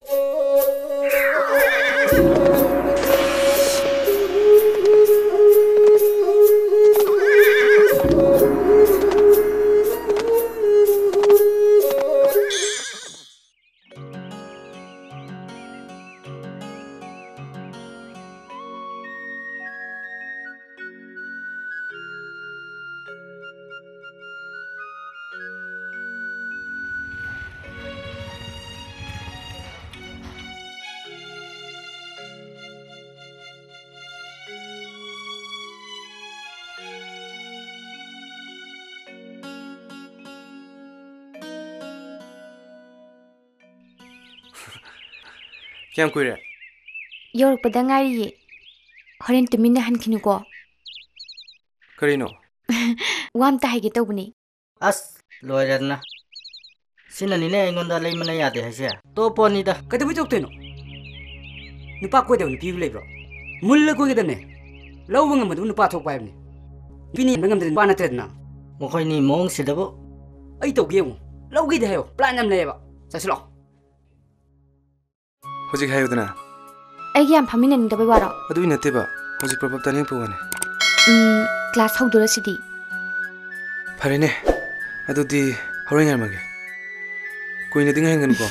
क्या कुरे योर पदंगारी ये हरें तुमिन्ना हन खिनुको करीनो वाम ताहे के तो बनी अस लोयरना सिननीने ऐंगोंदा लेमना यादे हसे तो पोनीदा कदबु चोक्तेनो नुपा कोइदो नुपी लेब्रो मुल्ल कोइगदने लौब ngमदु नुपा थोक पाइबनी पिनी ngमदे नुपा नत्रेदना मखोइनी मोंग सिदबो अई तोगेउ लौगिदे हायो प्लान नम लेबा चसलो होजिक हायोदना आई याम फमिना निदबे वारो अदुइ नतेबा होजिक प्रभाव तनिं पुगने क्लास हौदुरा सिदी फरेने अदुदि हरोइंगर मगे कोइने दिंग हेंगन को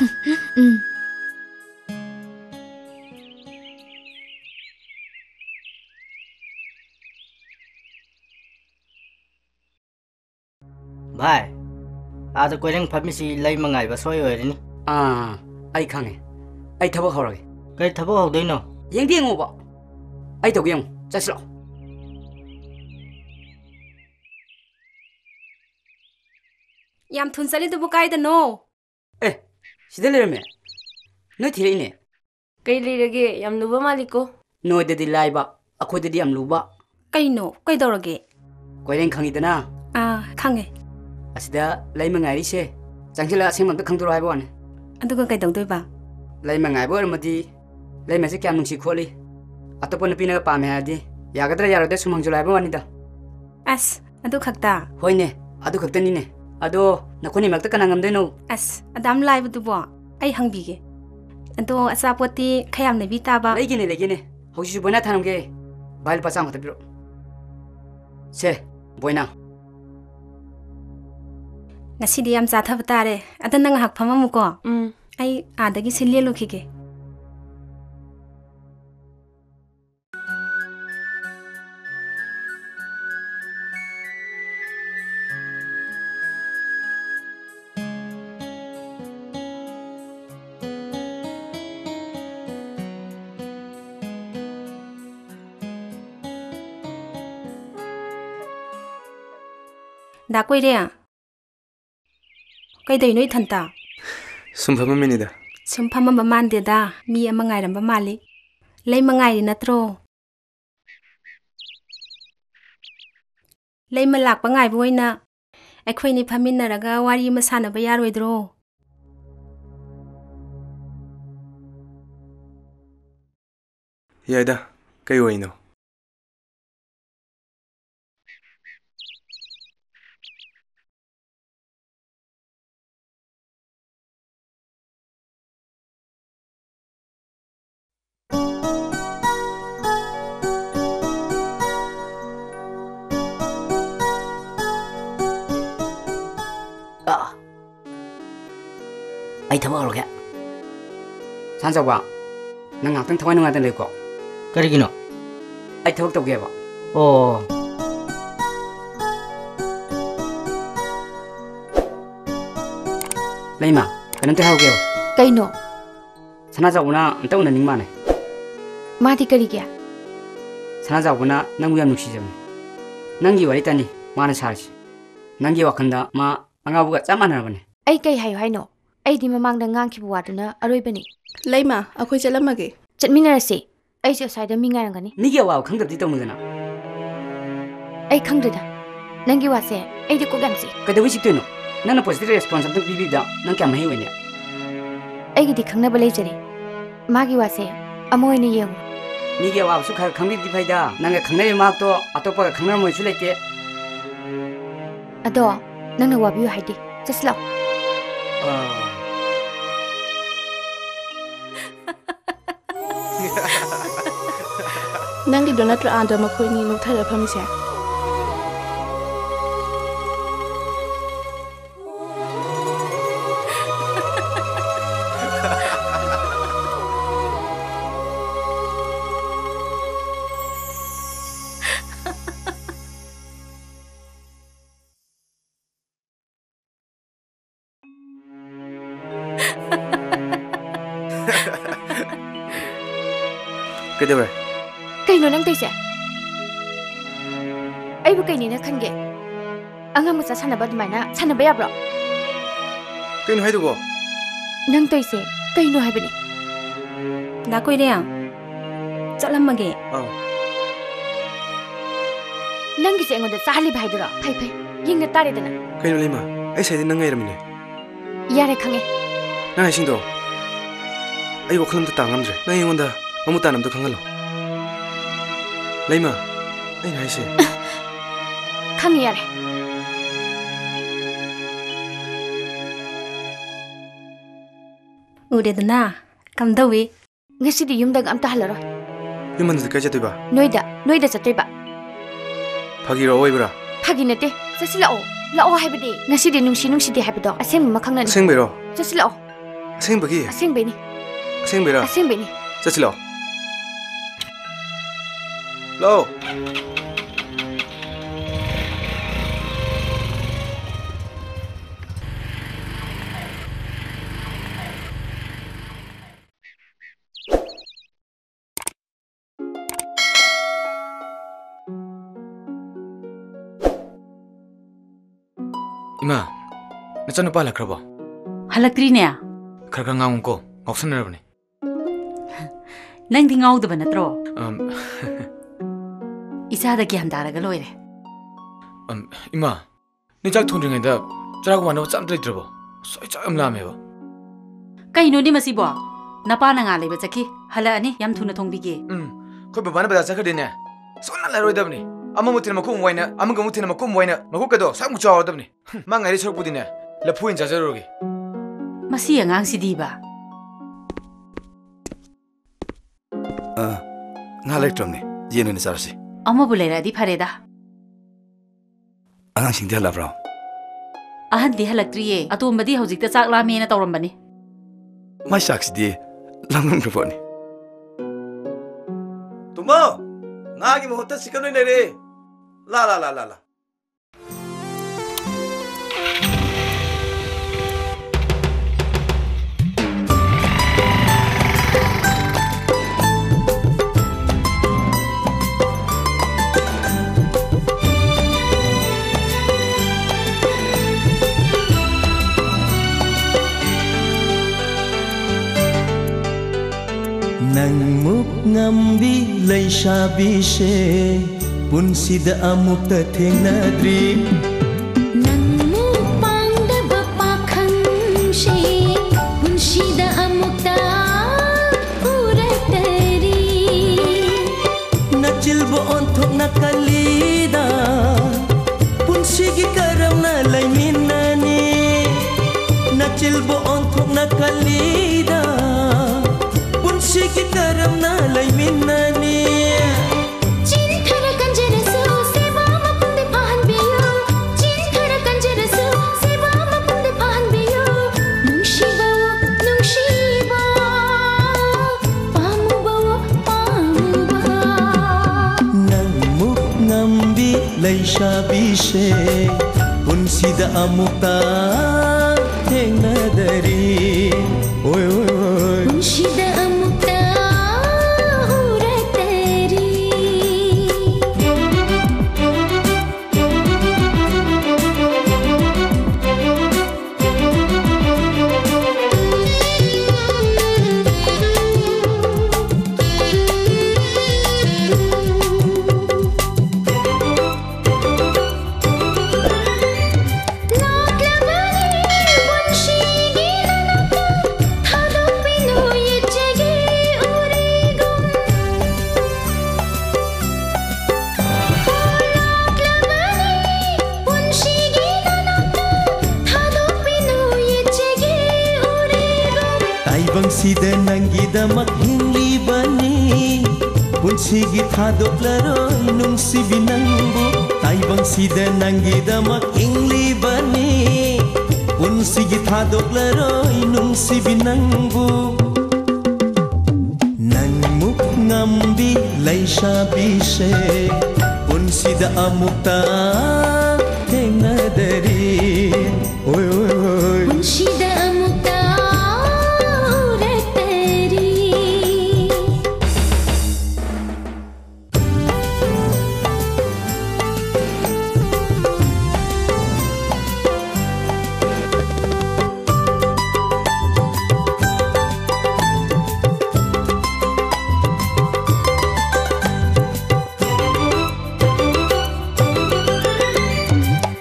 भाई आदा कोइरंग फमिसी लै मंगाइबा सोय ओइरनी आई खांगे आई थबक हौरगे कई थबक हौदैनो येंदि येंगोबा आई तोगेउ चसलो याम थुन चली दुबु काइदनो ए सिदा लेरमे नो थिरेने कई लेरगे याम लुबा मालिको नोददि लाइबा अखोददि याम लुबा कइनो कइदौरगे कोइरें खांगिदना खांगे असिदा लैमंगाइरिसे चांगजिला सेमंत खंगदरो हाइबो वाने अदुगा कइदौदोइबा लैमंगाइबो रमदि लैमसे क्या नुंसी खोली अतोप नपीना पामे हादि यागद्रा यारोदे सुमंगजुला हाइबो वानिदा अस अदु खक्ता होइने अदु खक्तनिने अदो नखोनि मक्ता कना ngमदैनो अस अदाम लाइबदुबो आई हंबिगे अदो असापोती खयाम नेबि ताबा लेगिने हौसिसु बोइना थानमगे बाइल पाचांग खता बिरो से बोइना ngasidi yam chathab tare adan nang hak phamamuko ai adagi silye lokhige da koire कईदई नोई थंता सुमफम मिनिदा सुमफम मानदेदा मी अमा ngairamba माली लै मंगाई नत्रो लै मलाक पंगाई बोइना अखोइनी फमिनरगा वारी म सानबा यारोइद्रो याइदा कई ओइनो आई थबक हौरगे सानजावा नंग ngaktang thawai nunga dan leko करिगिनो आई थबक तोगेबा ओ लैमा कनंते हाउगेबा कइनो सनाजावना अंत उननिंग माने मादी करिगे सनाजावना नंगु याम नुक्सिजम नंगी वारी तनी माने सारसि नंगी वाखंदा मा अंगाबुगा चामानारबने आई कई हायो हाइनो आई दि ममांगदा ngang वादुना अरोइबनी लैमा अखोइ चलमगे चटमिनरसे आई से साइड मी ngarangani निगे वाव खंगदबदि तौनुदना आई खंगददा नंगी वासे आई दि कोगामसी कदबि सिक्तोनो नंना पॉजिटिव रेस्पॉन्स अब तक बीबीदा नंग क्या मही वने आई गिदि खंगनबा लेजरे मागी वासे अमोइने येंग निगे वाव सु खर खंगबि दिफाइदा नंग खंगनै माक तो अतोपा खंगनर मोइसु लेते अदो नंगना वाबियो हाइदि जसलो ꯅꯪꯒꯤꯗꯣ ꯅꯠꯇ꯭ꯔ ꯑꯥꯗ ꯃꯈꯣꯏꯅꯤ ꯅꯣꯛꯊꯔ ꯐꯝꯃꯤꯁꯦ ꯀꯩꯗꯧꯔꯦ ꯀꯩꯅꯣ ꯅꯪ ꯇꯧꯏꯁꯦ ꯑꯩꯕꯨ ꯀꯩꯅꯦꯅ ꯈꯟꯒꯦ ꯑꯉꯥꯡ ꯃꯆꯥ ꯁꯥꯟꯅꯕ ꯑꯗꯨꯃꯥꯏꯅ ꯁꯥꯟꯅꯕ ꯌꯥꯕ꯭ꯔꯣ ꯀꯩꯅꯣ ꯍꯥꯏꯗꯨꯕꯣ ꯅꯪ ꯇꯧꯏꯁꯦ ꯀꯩꯅꯣ ꯍꯥꯏꯕꯅꯤ ꯗꯥ ꯀꯣꯏꯔꯦꯡ ꯆꯠꯂꯝꯃꯒꯦ ꯑꯥꯎ ꯅꯪꯒꯤꯁꯦ ꯑꯩꯉꯣꯟꯗ ꯆꯥꯍꯜꯂꯤꯕ ꯍꯥꯏꯗꯨꯔꯣ ꯐꯩ ꯐꯩ ꯌꯦꯡꯅ ꯇꯥꯔꯦꯗꯅ ꯀꯩꯅꯣ ꯂꯩꯃ ꯑꯩ ꯁꯥꯏꯗ ꯅꯪ ꯉꯥꯏꯔꯝꯃꯤꯅꯦ ꯌꯥꯔꯦ ꯈꯪꯉꯦ ꯅꯪ ꯍꯥꯏꯁꯤꯡꯗꯣ ꯑꯩ ꯋꯥꯈꯜ ꯑꯝꯇ ꯇꯥ ꯉꯝꯗ꯭ꯔꯦ ꯅꯪ ꯑꯩꯉꯣꯟꯗ ꯃꯃꯨꯠ ꯇꯥꯅ ꯑꯝꯇ ꯈꯪꯍꯜꯂꯣ ꯂꯩꯃ ꯑꯩꯅ ꯍꯥꯏꯁꯦ ꯈꯪꯉꯦ ꯌꯥꯔꯦ ꯎꯔꯦꯗꯅ ꯀꯝꯗꯧꯋꯤ ꯉꯁꯤꯗꯤ ꯌꯨꯝꯗꯒ ꯑꯝꯇ ꯍꯜꯂꯔꯣꯏ ꯌꯨꯝꯍꯟꯗꯗꯤ ꯀꯥꯏ ꯆꯠꯇꯣꯏꯕ ꯅꯣꯏꯗ ꯆꯠꯇꯣꯏꯕ ꯐꯥꯒꯤꯔꯣ ꯑꯣꯏꯕ꯭ꯔꯥ ꯐꯥꯒꯤ ꯅꯠꯇꯦ ꯆꯠꯁꯤꯜꯂꯛꯑꯣ ꯂꯥꯛꯑꯣ ꯍꯥꯏꯕꯗꯤ ꯉꯁꯤꯗꯤ ꯅꯨꯡꯁꯤꯗꯦ ꯍꯥꯏꯕꯗꯣ ꯑꯁꯦꯡꯕ ꯑꯃ ꯈꯪꯅꯅꯤ ꯑꯁꯦꯡꯕꯩꯔꯣ ꯆꯠꯁꯤꯜꯂꯛꯑꯣ ꯑꯁꯦꯡꯕꯒꯤ ꯑꯁꯦꯡꯕꯩꯅꯤ ꯑꯁꯦꯡꯕꯩꯔꯥ ꯑꯁꯦꯡꯕꯩꯅꯤ ꯆꯠꯁꯤꯜꯂꯛꯑꯣ ꯂꯥꯛꯑꯣ 이마, 나चानुपा हलखरबो हलक्त्रीने खरखर ngangko ngौसनरबने नंदी ngौदबा नत्रो इसादा ग्यान दारगा लोइरे इमा निजाक थोंद्रिङैदा चराग वानो चाम दैत्रबो सोइ चाम लामेबो कहिनोनि मसिबो नपाना nga लेबा चखि हलानी याम थुना थोंबिगे खोइ बाबाना बजा चखदिने सोना लारोइदबनि अमा मुथिन मकुम वाइना अमगा मुथिन मकुम वाइना मकु कदो सामु चावदबनि मा ngari सरपुदिने लफुइन चाजरोगे मसी अंगांग सिदीबा nga lectromne yenu ni sarsi अमा बुलेरा दि फरेदा angang sing dia labra on the हलक्त्रिये अतोमबदी हौजिकता chalk लामेना तौरमबनि mai saksi di langum graponi tumo ngagi mo hotta sikano ne re la Nangmuk ngambi leishabi she punsida amukta thengnadri Nangmuk pangdaba pakhang she punsida amukta uratari Nachilbo onthok nakalida punsigi karamna laiminani Nachilbo onthok nakalida Punsigi karamna laiminani Chinthara kanjarasu seba makunde pahan biyo Chinthara kanjarasu seba makunde pahan biyo Nungshiba pamuba Nangmuk ngambi leishabi she punsida amukta thengnadari Oy Punsida amukta uratari Sida nanggidamak hinglibani ꯄꯨꯟꯁꯤꯒꯤ ꯊꯥꯗꯣꯛꯂꯔꯣꯏ ꯅꯨꯡꯁꯤꯕꯤ ꯅꯪꯕꯨ ꯇꯥꯏꯕꯪꯁꯤꯗ ꯅꯪꯒꯤꯗꯃꯛ ꯍꯤꯡꯂꯤꯕꯅꯤ ꯄꯨꯟꯁꯤꯒꯤ ꯊꯥꯗꯣꯛꯂꯔꯣꯏ ꯅꯨꯡꯁꯤꯕꯤ ꯅꯪꯕꯨ ꯅꯪꯃꯨꯛ ꯉꯝꯕꯤ ꯂꯩꯁꯥꯕꯤꯁꯦ ꯄꯨꯟꯁꯤꯗ ꯑꯃꯨꯛꯇ ꯊꯦꯡꯅꯗꯔꯤ 오이 오이 오이 문시다 아무따 우레떼리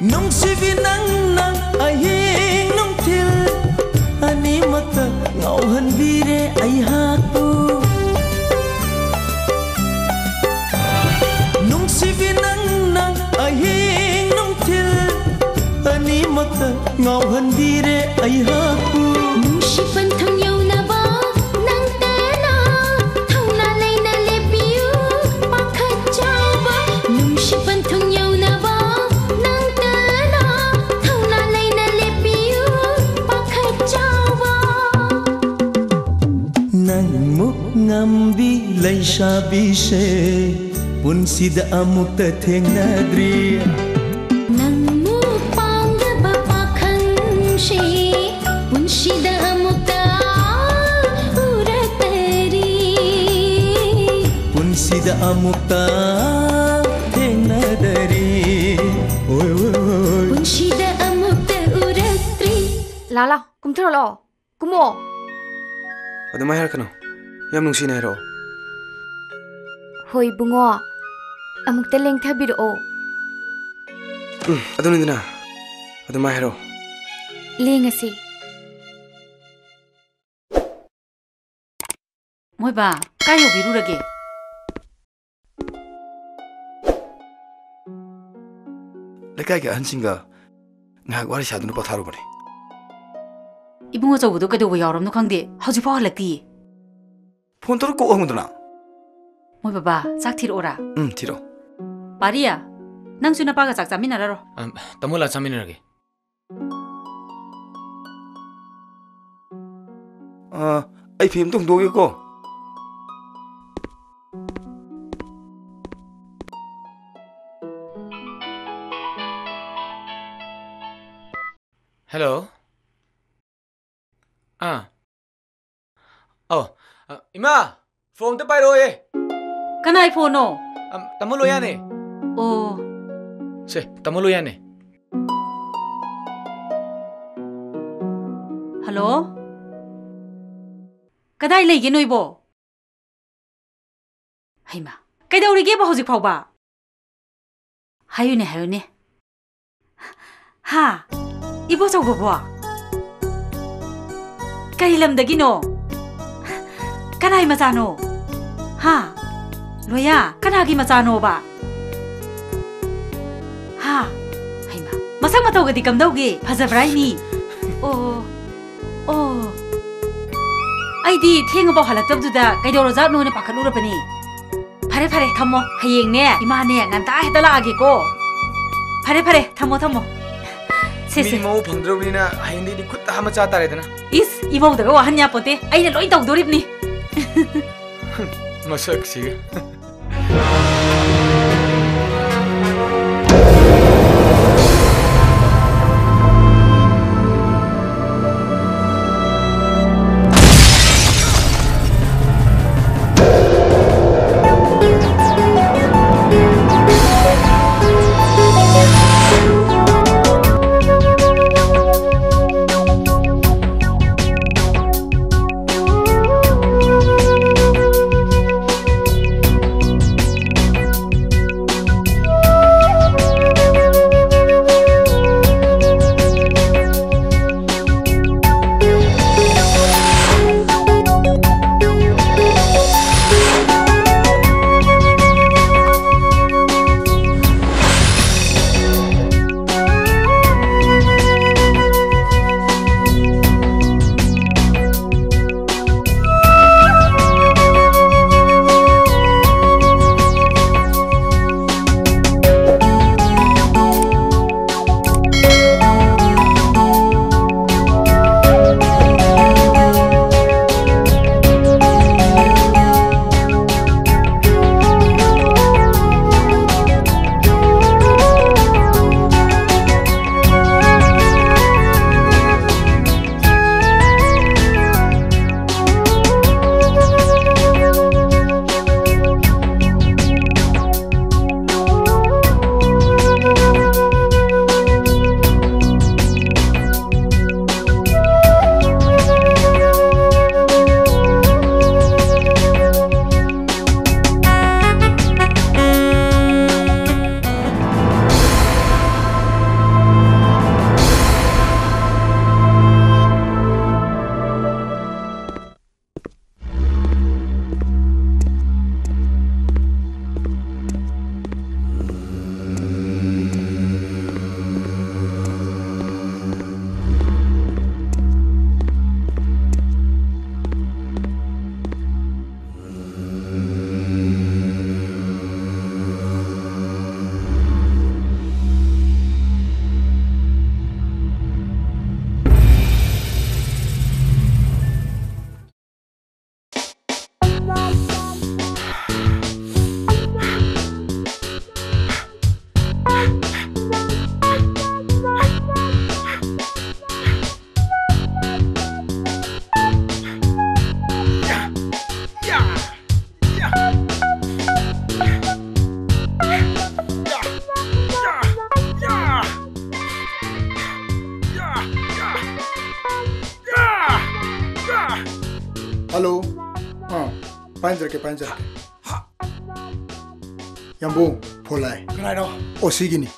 농시비 낭낭 아잉 농틸 아니마타 ngauhanbire aihaku 농시비 낭낭 아잉 농틸 아니마타 ngauhanbire aihaku 뭉시번 텅여우나봐 낭따나 텅나 레이나 레비유 빠카짜봐 뭉시번 텅여우나봐 낭따나 텅나 레이나 레비유 빠카짜봐 nangmuk ngambi laisabise punsida amukta thengnadri 낭무 빵가바 빠칸시 문시다 아무따 우레떼리 punsida amukta thengnadari oi oi oi 문시다 아무따 우레떼리 라라 꿈틀어라 꿈어 ꯑꯗꯨꯃꯥꯏ ꯍꯥꯏꯔꯛꯀꯅꯣ ꯌꯥꯝ ꯅꯨꯡꯁꯤꯅ ꯍꯥꯏꯔꯛꯑꯣ ꯍꯣꯏ ꯕꯨꯡꯉꯣ ꯑꯃꯨꯛꯇ ꯂꯦꯡꯊꯕꯤꯔꯛꯑꯣ ꯑꯗꯨꯅꯤꯗꯅ ꯑꯗꯨꯃꯥꯏ ꯍꯥꯏꯔꯛꯑꯣ ꯂꯦꯡꯉꯁꯤ ꯃꯣꯏꯕ ꯀꯥꯏ ꯌꯧꯕꯤꯔꯨꯔꯒꯦ ꯂꯩꯀꯥꯏꯒꯤ ꯑꯍꯟꯁꯤꯡꯒ ꯉꯥꯏꯍꯥꯛ ꯋꯥꯔꯤ ꯁꯥꯗꯨꯅ ꯄꯣꯊꯥꯔꯨꯕꯅꯤ 이붕 어쩌고도 그대고 여름도 강대 하지 봐할랬디 폰 떨어 꼭 오는구나 뭐 봐봐 짝 티로 오라 티로 마리아 낭수나 빠가 짝 짜미나라로 Tamola chaminarage. ai phim tung đuôi cô Hello. Ima, phone tới bay rồi. cái này phone nó Tamo lo yan eh. ồ Se, tamo lo yan eh. hello cái đây lấy cái nồi bò hay mà cái đâu đi ghép vào hộp phao bà hay nè ha ibo sao bò bò cái làm được cái nô cái này mà sao nô ha rồi à cái này mà sao nô bà ha hay mà sao mà tao cái gì cầm đâu kì phải giờ phải nè ồ ai đi thiên ngọc bảo hạt tập được cái đầu ra nô này bạc lúa rồi nè phải tham mô hay nè ima nè ngàn ta hết ta là cái cô phải tham mô Mini mau phangdro ni na hindi di kutta hama cha tare dana. is imau da wa hanya pote ai na loi tong dorip ni Masak siya. पाइंजरके यंबो फोलाय कनाइनो ओसीगिनी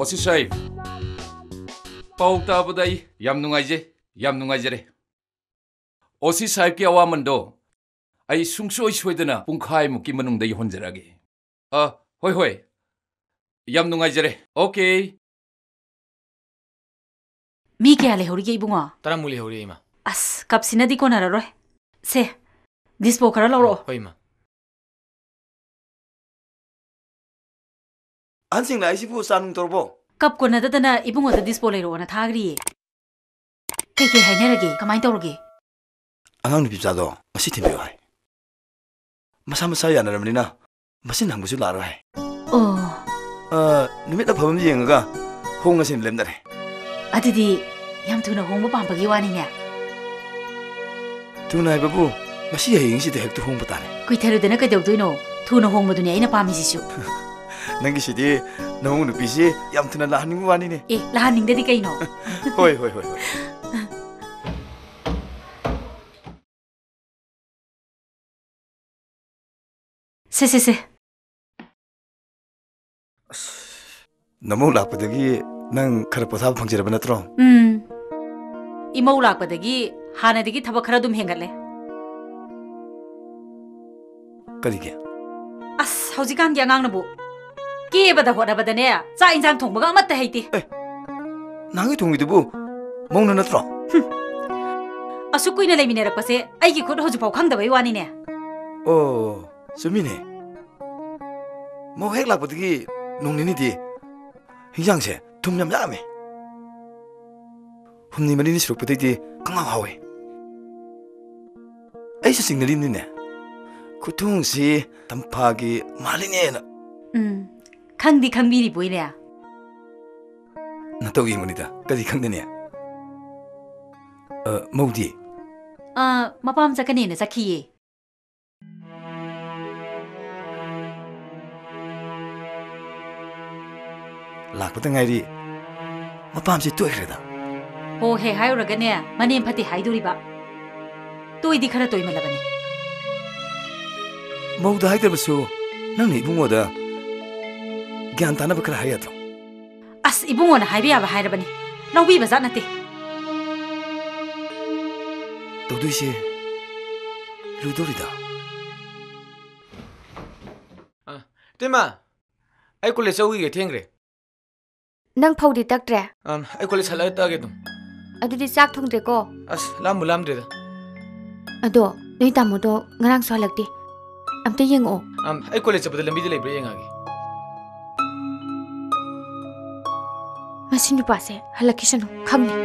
ओसी साहिब पाउ ताबदाई याम नुंगाइजरे ओसी साहिब की अवामनदो आई सुंगसोय सोयदना पुंखाय मुकी मनुंगदई होनजरागे होय होय याम नुंगाइजरे okay मी क्या लेहौरिगे इबुंगा तरा मुली हौरी इमा अस कपसिनदी कोनाररोय से डिस्पो खरा लौरो होय इमा 안싱 라이시부 싸는 돌보 कप कोनादना इबुंगोदा डिस्पो लेरोना थाग्रिये के हाइनरगे कमाइन तौरगे 안강 비자도 마시 팀이요 하이 마사 야나름니나 마시 낭부주 라로 하이 누미다 범 여행가 홍나신 렘다래 अदुदी याम थुना होंबो पांबगी वानिने तुना बाबू 마시 여행시도 핵도 홍보 따네 कुइथरुदना कदौदुइनो थुना होंबदुने आइना पामिसिसु नंगिसिदी नमु नुपिसी याम थुना लाहनिमु वानिने ए लाहनिंगददी कइनो होय से नमु लापदगी नंग खर पोथाब फंगजरब नत्रो इमौ लापदगी हानदगी थबक खरा दुम हेंगले करिगे अस हौजिकान की अंगांगनबु केबदा होनबदने चा इंजांग थोंबगा अमत्ता हैति नांगी थोंगिदुबु मौना नत्रो असु कुइना लेमिनेरपसे आइगी खुद हौजुफाव खंगदबै वानिने ओ सुमिने मौ हेक लापदगी नोंनिनिदि हिंजांसे थुम याम यामे humni mani ni suruk putih kang hawe ai sa singnali ni ne kutung si tampagi maline na khangdi khangbiri boile na to gi munida kadi khangde ne maudi mapam sakane ne sakhiye lakpata ngairi mapam si toihreda हो हे हायरगने मनेम फति हाइदोरिबा तोइदि खरा तोइमलबने मौदा हाइदबसु नंनि इबुंगोदा ज्ञान ताना बखरा हायथो अस इबुंगोना highway याबा हाइरबनी लौबी बजा नते तोदुइसे लुदोरिदा तेमा आई college चौगी गे थेंग्रे नंग फौदी तक्ट्रे आई college हला तागे तुम अदुदी चाक थोंद्रे को अस लामद्रे अदो नई तामोदो ngarang so halakti amte yengo आई कॉलेज चबद लंबी दे लेब्रे यंगागे मसिनु पासे हलकिसनु खंगनी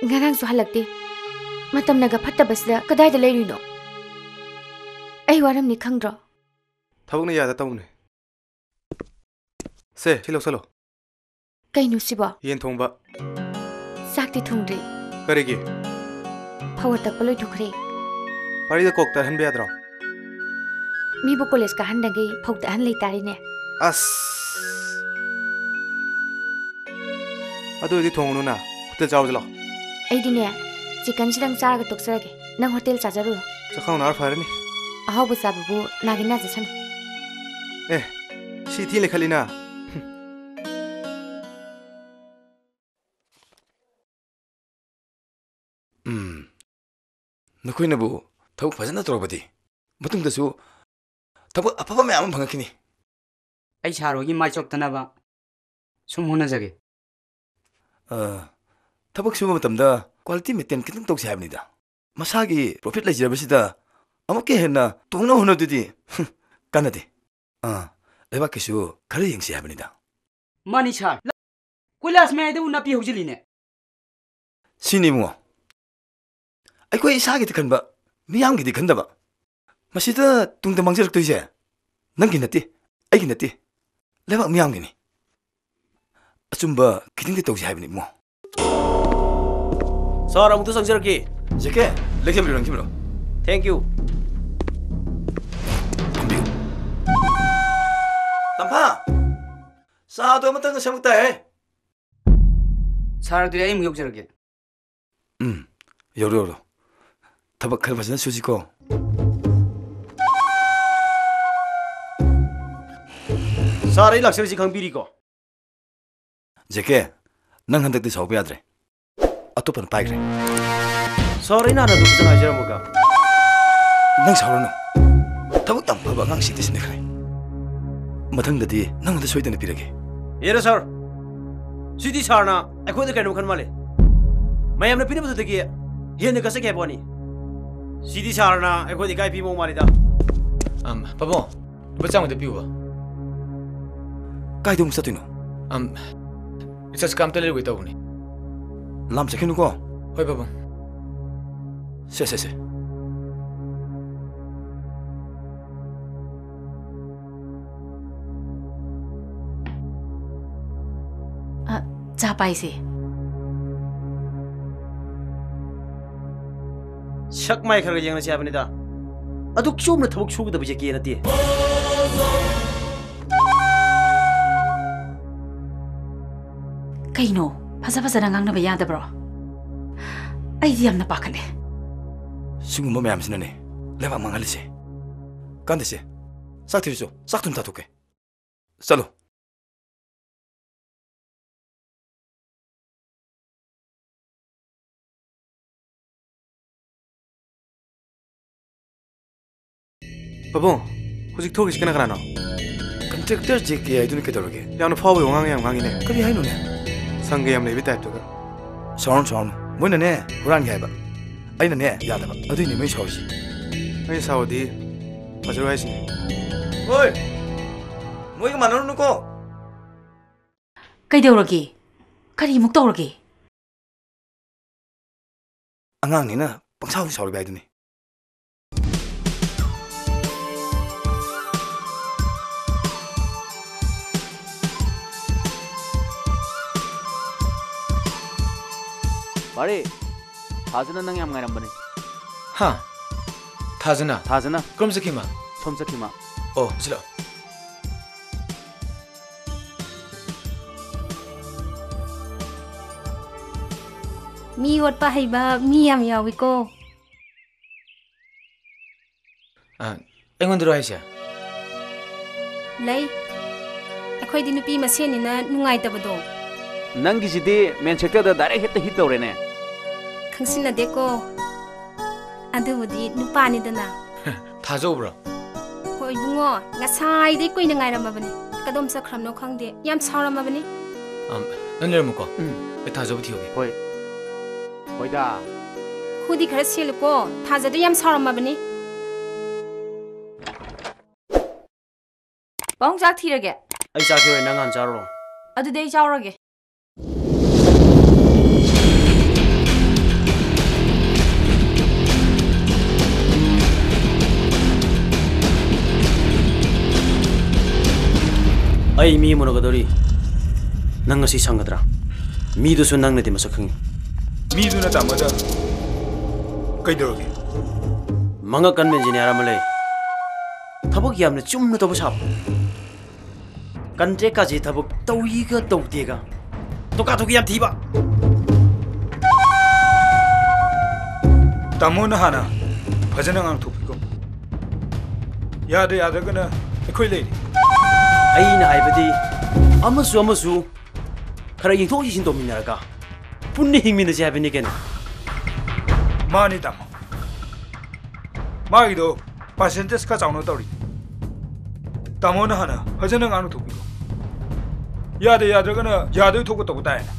ngarang so halakti matam naga phatta basda kadai da leirino ai waram ni khangdro thawuk na yada tawne se chilo salo kainu siba yen thongba sakti thongdri karegi power tak poloi thukre pari da kok tar han be adro mi bo college ka han dagi phok da han lei tari ne as adu di thongnu na hotel jawjlo aidine chicken sidang charaga toksarage nang hotel chajaru chakhau nar farani ahaw bu sabu nagina jasan si thi lekhalina नखोइना बु थौ फजना तोरबदी मतुंग दसु थब अफबा ma'am भंगखिनी आई सारोगी माइचोक तनाबा सुम होना जगे थबक सुबा मतमदा quality maintain कितन तोक साबनिदा 마사기 프로핏 레이저버시다 아무게 했나 동나 호너드디 까나디 레바케슈 가르 영시 하버니다 마니 차 콜라스 메데 우나 피 호질리네 시니모 아이고 이사기디 간바 미양기디 간다바 마시다 뚱데 망저럭도 이제 난기 났디 아이기 났디 레바 미양기니 아줌바 기딩데 또지 하버니 뭐 사람부터 상실하기 제게 렉셈리랑 김으로 땡큐 남파 싸도 한번 딴거 잘못다 해 사람들이 아이 무역저렇게 요로 타박 칼바지는 수지고 사람이 락설지 강비리고 제게 난 한덕도 저배야드래 아또빠는 바이그래 사람이 나는 누구랑 하지라 뭐가 난 사로노 타박 담바바 강시 대신에 그래 마탕다디 낭한테 소이드는 비라게 예라 서 시디 사나 아코데 가는 칸 말레 마야므나 피네부터 되기 얘네 가서 개보니 시디 사나 아코데 가이 비모 말이다 바보 버짱한테 비우봐 까이도 무사되노 이사스 깜 떨리고 있다 보니 람자 캐누고 허이 바보 쎄쎄쎄 자 빠이세 샥 마이 카르가 영나 지아버니다 아둑 좀나 타복 추고다 비제기 얘나띠 Kaino, 파사파사랑 강나봐 야다브로. 아이디 얌나 빠칼레. 지금 몸에 암시나네 레바 망할리지 간데시 싹 들이죠 싹 좀 다 돕게 살로 바보 호직 토기 시키나 가라노 깜짝들 지게 아이두는 깨달게 야노 파워 용왕이 양왕이네 그리 하이노네 상계 얌 레비 타입도가 서운 뭐네네 호랑이 해봐 아이네네 야다봐 어디니 뭐 서우지 아니 사오디 바지로 하시네 어이 뭐 이거 만원 놓고 Kaideuragi? Kari muktauragi? 안강니나 뻥차고 서울이 아이두니 말이 다즈는 낭이 함가이 한번에 하 다즈나 그럼 스키마 톰스키마 싫어 미 옷바 해봐 미얌 야위고 ꯑꯩꯉꯣꯟꯗꯔꯣ ꯍꯥꯏꯁꯦ ꯂꯩ ꯑꯩꯈꯣꯏꯗꯤ ꯅꯨꯄꯤ ꯃꯁꯦꯟꯅꯤꯅ ꯅꯨꯡꯉꯥꯏꯇꯕꯗꯣ ꯅꯪꯒꯤꯁꯤꯗꯤ ꯃꯦꯟ ꯁꯦꯛꯇꯔꯗ ꯗꯥꯏꯔꯦꯛ ꯍꯦꯛꯇ ꯍꯤꯠ ꯇꯧꯔꯦꯅꯦ ꯈꯪꯁꯤꯟꯅꯗꯦꯀꯣ ꯑꯗꯨꯕꯨꯗꯤ ꯅꯨꯄꯥꯅꯤꯗꯅ ꯊꯥꯖꯧꯕ꯭ꯔꯣ ꯍꯣꯏ ꯏꯕꯨꯡꯉꯣ ꯉꯁꯥꯏꯗꯩ ꯀꯨꯏꯅ ꯉꯥꯏꯔꯝꯃꯕꯅꯤ ꯀꯗꯣꯝ ꯆꯠꯈ꯭ꯔꯕꯅꯣ ꯈꯪꯗꯦ ꯌꯥꯝ ꯁꯥꯎꯔꯝꯃꯕꯅꯤ ꯅꯪ ꯂꯩꯔꯝꯃꯨꯀꯣ ꯑꯩ ꯊꯥꯖꯕ ꯊꯤꯌꯨꯒꯦ ꯍꯣꯏ ꯍꯣꯏꯗ ꯍꯨꯗꯤ ꯈꯔ ꯁꯦꯜꯂꯨꯀꯣ ꯊꯥꯖꯗꯣ ꯌꯥꯝ ꯁꯥꯎꯔꯝꯃꯕꯅꯤ ꯄꯥꯎꯡ ꯆꯥꯛ ꯊꯤꯔꯒꯦ ꯑꯩ ꯆꯥꯈꯤꯔꯣꯏ ꯅꯪ ꯍꯥꯟ ꯆꯥꯔꯨꯔꯣ ꯑꯗꯨꯗꯤ ꯑꯩ ꯆꯥꯎꯔꯒꯦ ꯑꯩ ꯃꯤ ꯃꯨꯅꯒꯗꯧꯔꯤ ꯅꯪ ꯉꯁꯤ ꯁꯪꯒꯗ꯭ꯔꯥ ꯃꯤꯗꯨꯁꯨ ꯅꯪꯅꯗꯤ ꯃꯁꯛ ꯈꯪꯉꯤ ꯃꯤꯗꯨꯅ ꯇꯥꯃꯣꯗ ꯀꯩꯗꯧꯔꯒꯦ ꯃꯉꯛ ꯀꯟꯕ ꯏꯟꯖꯤꯅꯤꯌꯥꯔ ꯑꯃ ꯂꯩ ꯊꯕꯛ ꯌꯥꯝꯅ ꯆꯨꯝꯅ ꯇꯧꯕ ꯁꯥꯕ ꯀꯟꯇ꯭ꯔꯦꯛꯀꯥꯁꯦ ꯊꯕꯛ ꯇꯧꯏꯒ ꯇꯧꯗꯦꯒ ꯇꯣꯀꯥ-ꯇꯣꯀꯤ ꯌꯥꯝ ꯊꯤꯕ ꯇꯥꯃꯣꯅ ꯍꯥꯟꯅ ꯐꯖꯅ ꯉꯥꯡꯊꯣꯛꯄꯤꯀꯣ ꯌꯥꯗ꯭ꯔꯒꯅ ꯑꯩꯈꯣꯏ ꯂꯩꯔꯤ ꯑꯩꯅ ꯍꯥꯏꯕꯗꯤ ꯑꯃꯁꯨ ꯈꯔ ꯌꯦꯡꯊꯣꯛ ꯌꯦꯡꯁꯤꯟ ꯇꯧꯃꯤꯟꯅꯔꯒ ꯄꯨꯟꯅ ꯍꯤꯡꯃꯤꯟꯅꯁꯤ ꯍꯥꯏꯕꯅꯤ ꯀꯩꯅꯣ ꯃꯥꯅꯤ ꯇꯥꯃꯣ ꯃꯥꯒꯤꯗꯣ ꯄꯥꯔꯁꯦꯟꯇꯦꯖ ꯈꯔ ꯆꯥꯎꯅ ꯇꯧꯔꯤ ꯇꯥꯃꯣꯅ ꯍꯥꯟꯅ ꯐꯖꯅ ꯉꯥꯡꯊꯣꯛꯄꯤꯀꯣ ꯌꯥꯗ꯭ꯔꯒꯅ ꯌꯥꯗꯣꯏ ꯊꯣꯛꯄ ꯇꯧꯕ ꯇꯥꯏꯅ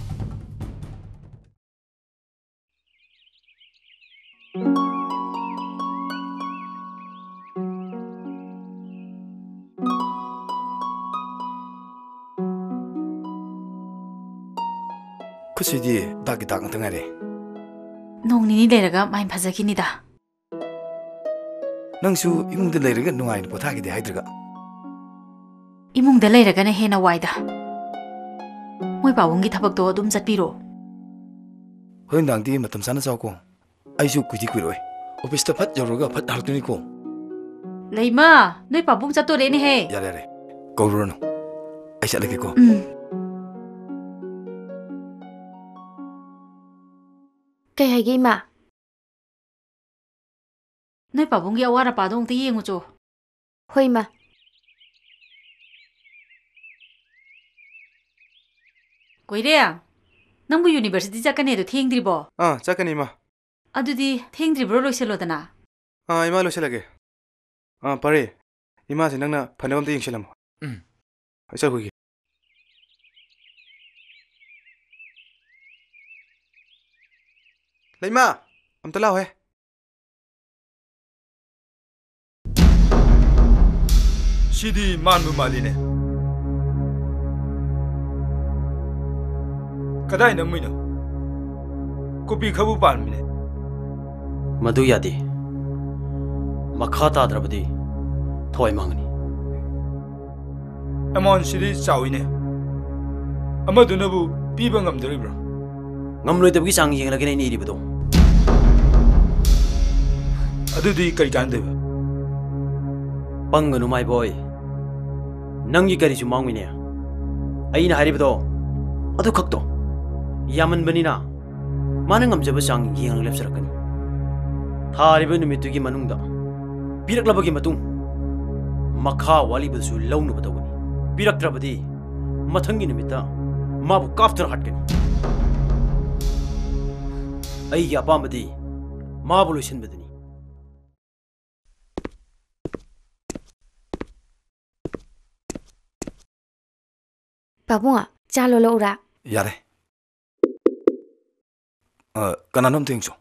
ꯈꯨꯠꯁꯤꯗꯤ ꯗꯥꯛꯀꯤ ꯗꯥꯛ ꯉꯥꯛꯇ ꯉꯥꯏꯔꯦ ꯅꯣꯡ ꯅꯤꯅꯤ ꯂꯩꯔꯒ ꯃꯥꯏ ꯐꯖꯈꯤꯅꯤꯗ. ꯅꯪꯁꯨ 이mun데 ꯂꯩꯔꯒ ꯅꯨꯡꯉꯥꯏꯅ ꯄꯣꯊꯥꯒꯤꯗꯦ ꯍꯥꯏꯗ꯭ꯔꯒ. 이mun데 ꯂꯩꯔꯒꯅ ꯍꯦꯟꯅ 와이다. ꯃꯣꯏ ꯄꯥꯕꯨꯡꯒꯤ ꯊꯕꯛꯇꯣ ꯑꯗꯨꯝ ꯆꯠꯄꯤꯔꯣ. ꯍꯣꯔꯦꯟ ꯅꯨꯡꯗꯥꯡꯗꯤ ꯃꯇꯝ ꯆꯥꯅ ꯆꯥꯎꯀꯣ. ꯑꯩꯁꯨ ꯀꯨꯏꯗꯤ ꯀꯨꯏꯔꯣꯏ. ꯑꯣꯐꯤꯁꯇ ꯐꯠ ꯌꯧꯔꯒ ꯐꯠ ꯍꯜꯂꯛꯇꯣꯏꯅꯤꯀꯣ. ꯂꯩꯃ, ꯅꯣꯏ ꯄꯥꯕꯨꯡ ꯆꯠꯇꯣꯔꯦꯅꯦꯍꯦ. ꯌꯥꯔꯦ ꯌꯥꯔꯦ. ꯀꯧꯔꯨꯔꯅꯨ. ꯑꯩ ꯆꯠꯂꯒꯦꯀꯣ. ꯀꯩ ꯍꯥꯏꯒꯦ 이마? ꯅꯣꯏ ꯄꯥꯕꯨꯡꯒꯤ ꯑꯋꯥꯠ ꯑꯄꯥꯗꯣ ꯑꯝꯇ ꯌꯦꯡꯉꯨꯆꯣ. ꯍꯣꯏ 이마. ꯀꯣꯏꯔꯦ, ꯅꯪꯕꯨ ꯌꯨꯅꯤꯚꯔꯁꯤꯇꯤ ꯆꯠꯀꯅꯦꯗꯣ ꯊꯦꯡꯗ꯭ꯔꯤꯕꯣ? ꯆꯠꯀꯅꯤ 이마. ꯑꯗꯨꯗꯤ ꯊꯦꯡꯗ꯭ꯔꯤꯕ꯭ꯔꯣ ꯂꯣꯏꯁꯤꯜꯂꯣꯗꯅ. 이마 ꯂꯣꯏꯁꯤꯜꯂꯒꯦ. ꯄꯥꯔꯦ. 이마ꯁꯦ ꯅꯪꯅ ꯐꯅꯕ ꯑꯝꯇ ꯌꯦꯡꯁꯤꯜꯂꯝꯃꯣ. ꯑꯩ ꯆꯠꯈꯤꯒꯦ. ꯂꯩꯃ, ꯑꯝꯇ ꯂꯥꯎꯍꯦ. 시디 만무 말리네. 그다이 넘미노. 코피 커브 빨미네. मधु यादी मखा ताद्रबदी थोय मांगनी अमोन सिदी चाविने अमदुनबु पीबा ngamदरिब्रो ngamloidabgi sang yenglagene ni iribdo अदुदी कई कांदेबा पंगनु माय बॉय नंगी करी जु मांगमिने अइना हारिबदो अदु खक्तो यामन बनिना माने ngamजब sang yenग लेपसरकनी थारिबे नुमितुगी मनुंगदा पिरकलबगी मतुंग मखा वालीबसु लौनु बदवनी पिरकत्रबदी मथंगी नुमिता माबु काफ्तर हटगनी अइगी अपामबदी माबु लोइसिनबदनी पाबुआ चा लोलौरा. यारे. कनानोम tingcho.